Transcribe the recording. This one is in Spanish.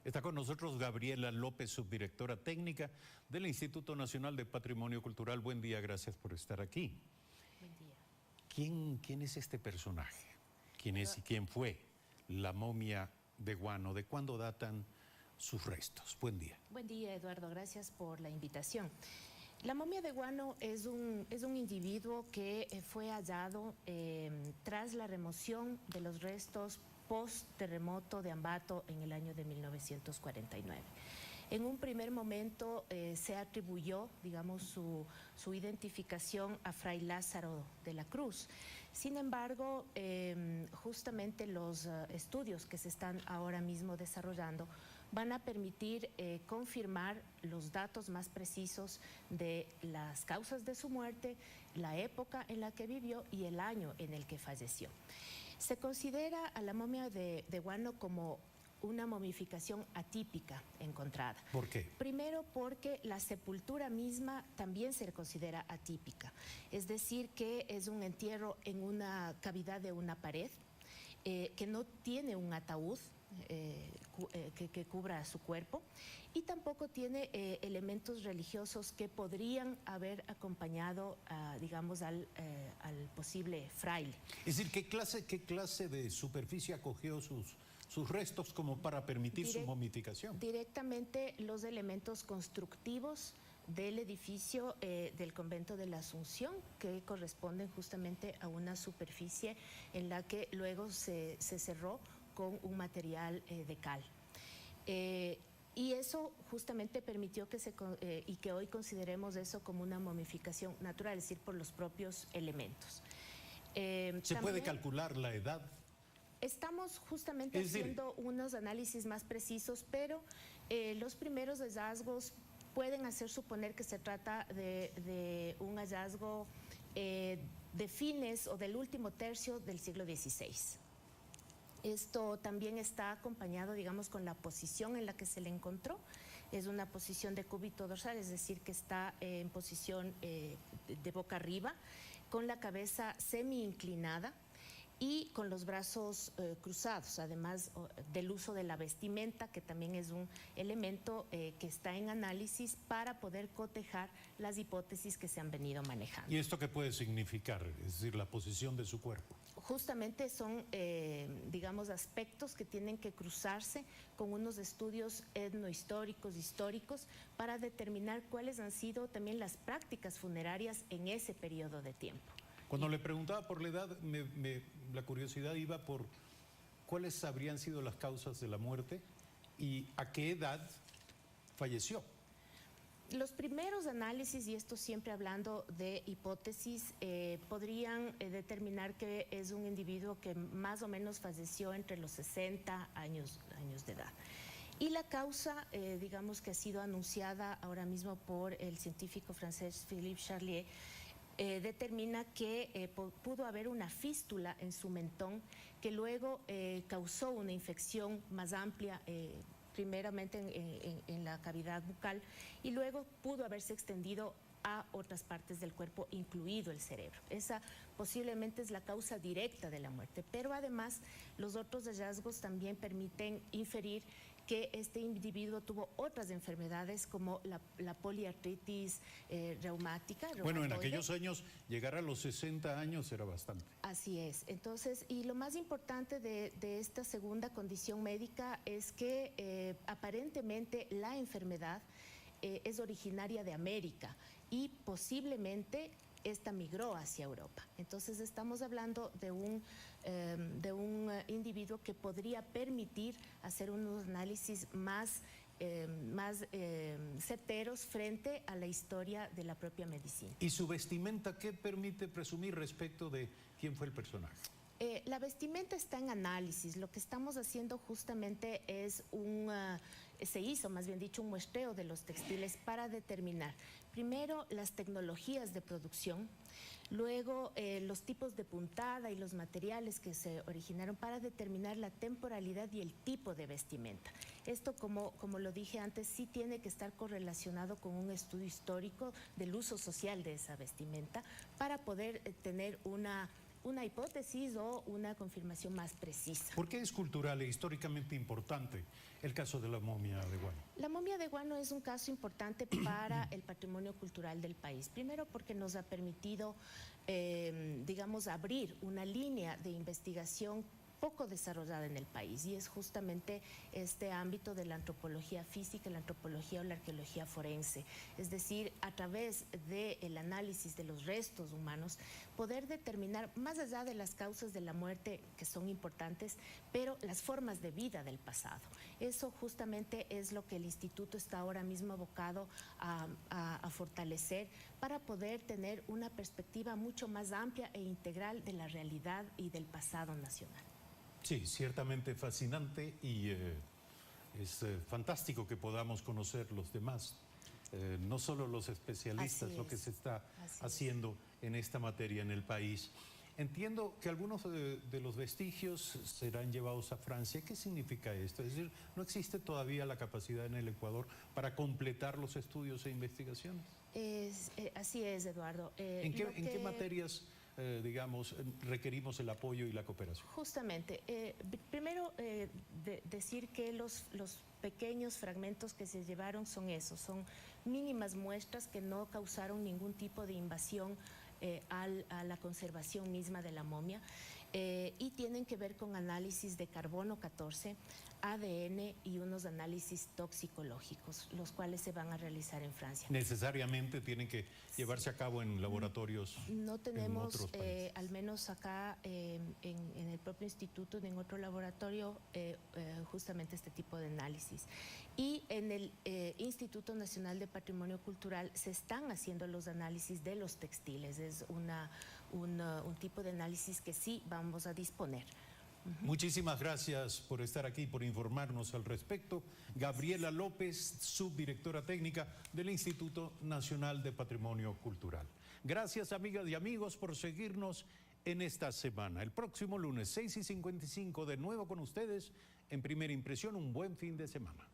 Está con nosotros Gabriela López, subdirectora técnica del Instituto Nacional de Patrimonio Cultural. Buen día, gracias por estar aquí. Buen día. ¿Quién es este personaje? ¿Quién es y quién fue la momia de Guano? ¿De cuándo datan sus restos? Buen día. Buen día, Eduardo. Gracias por la invitación. La momia de Guano es un individuo que fue hallado tras la remoción de los restos post-terremoto de Ambato en el año de 1949. En un primer momento se atribuyó, digamos, su identificación a Fray Lázaro de la Cruz. Sin embargo, justamente los estudios que se están ahora mismo desarrollando van a permitir confirmar los datos más precisos de las causas de su muerte, la época en la que vivió y el año en el que falleció. Se considera a la momia de Guano como una momificación atípica encontrada. ¿Por qué? Primero porque la sepultura misma también se considera atípica, es decir, que es un entierro en una cavidad de una pared, que no tiene un ataúd que cubra su cuerpo y tampoco tiene elementos religiosos que podrían haber acompañado, digamos, al posible fraile. Es decir, ¿qué clase de superficie acogió sus restos como para permitir su momificación? Directamente los elementos constructivos del edificio del convento de la Asunción, que corresponden justamente a una superficie en la que luego se cerró con un material de cal. Y eso justamente permitió y que hoy consideremos eso como una momificación natural, es decir, por los propios elementos. ¿Se puede calcular la edad? Estamos justamente haciendo unos análisis más precisos, pero los primeros hallazgos pueden hacer suponer que se trata de un hallazgo de fines o del último tercio del siglo XVI. Esto también está acompañado, digamos, con la posición en la que se le encontró. Es una posición de cúbito dorsal, es decir, que está en posición de boca arriba, con la cabeza semi-inclinada y con los brazos cruzados, además del uso de la vestimenta, que también es un elemento que está en análisis para poder cotejar las hipótesis que se han venido manejando. ¿Y esto qué puede significar? Es decir, la posición de su cuerpo. Justamente son, digamos, aspectos que tienen que cruzarse con unos estudios etnohistóricos, históricos, para determinar cuáles han sido también las prácticas funerarias en ese periodo de tiempo. Cuando le preguntaba por la edad, la curiosidad iba por cuáles habrían sido las causas de la muerte y a qué edad falleció. Los primeros análisis, y esto siempre hablando de hipótesis, podrían determinar que es un individuo que más o menos falleció entre los 60 años de edad. Y la causa, digamos, que ha sido anunciada ahora mismo por el científico francés Philippe Charlier, determina que pudo haber una fístula en su mentón que luego causó una infección más amplia, primeramente en la cavidad bucal, y luego pudo haberse extendido a otras partes del cuerpo, incluido el cerebro. Esa posiblemente es la causa directa de la muerte, pero además los otros hallazgos también permiten inferir que este individuo tuvo otras enfermedades como la poliartritis reumática. Bueno, en aquellos años llegar a los 60 años era bastante. Así es. Entonces, y lo más importante de esta segunda condición médica es que aparentemente la enfermedad es originaria de América y posiblemente esta migró hacia Europa. Entonces estamos hablando de un individuo que podría permitir hacer unos análisis más certeros frente a la historia de la propia medicina. ¿Y su vestimenta qué permite presumir respecto de quién fue el personaje? La vestimenta está en análisis. Lo que estamos haciendo justamente es se hizo más bien dicho un muestreo de los textiles para determinar primero las tecnologías de producción, luego los tipos de puntada y los materiales que se originaron para determinar la temporalidad y el tipo de vestimenta. Esto, como lo dije antes, sí tiene que estar correlacionado con un estudio histórico del uso social de esa vestimenta para poder tener una una hipótesis o una confirmación más precisa. ¿Por qué es cultural e históricamente importante el caso de la momia de Guano? La momia de Guano es un caso importante para el patrimonio cultural del país. Primero porque nos ha permitido, digamos, abrir una línea de investigación poco desarrollada en el país, y es justamente este ámbito de la antropología física, la antropología o la arqueología forense. Es decir, a través del análisis de los restos humanos, poder determinar, más allá de las causas de la muerte, que son importantes, pero las formas de vida del pasado. Eso justamente es lo que el instituto está ahora mismo abocado a fortalecer para poder tener una perspectiva mucho más amplia e integral de la realidad y del pasado nacional. Sí, ciertamente fascinante, y es fantástico que podamos conocer los demás, no solo los especialistas, lo que se está haciendo en esta materia en el país. Entiendo que algunos de los vestigios serán llevados a Francia. ¿Qué significa esto? Es decir, ¿no existe todavía la capacidad en el Ecuador para completar los estudios e investigaciones? Así es, Eduardo. ¿En qué materias, digamos, requerimos el apoyo y la cooperación? Justamente, primero decir que los pequeños fragmentos que se llevaron son esos, son mínimas muestras que no causaron ningún tipo de invasión a la conservación misma de la momia, y tienen que ver con análisis de carbono 14, ADN y unos análisis toxicológicos, los cuales se van a realizar en Francia. ¿Necesariamente tienen que llevarse a cabo en laboratorios? No tenemos, en otros países? al menos acá en el propio instituto, en otro laboratorio, justamente este tipo de análisis. Y en el Instituto Nacional de Patrimonio Cultural se están haciendo los análisis de los textiles. Es un tipo de análisis que sí vamos a disponer. Muchísimas gracias por estar aquí, por informarnos al respecto. Gabriela López, subdirectora técnica del Instituto Nacional de Patrimonio Cultural. Gracias, amigas y amigos, por seguirnos en esta semana. El próximo lunes, 6:55, de nuevo con ustedes en Primera Impresión. Un buen fin de semana.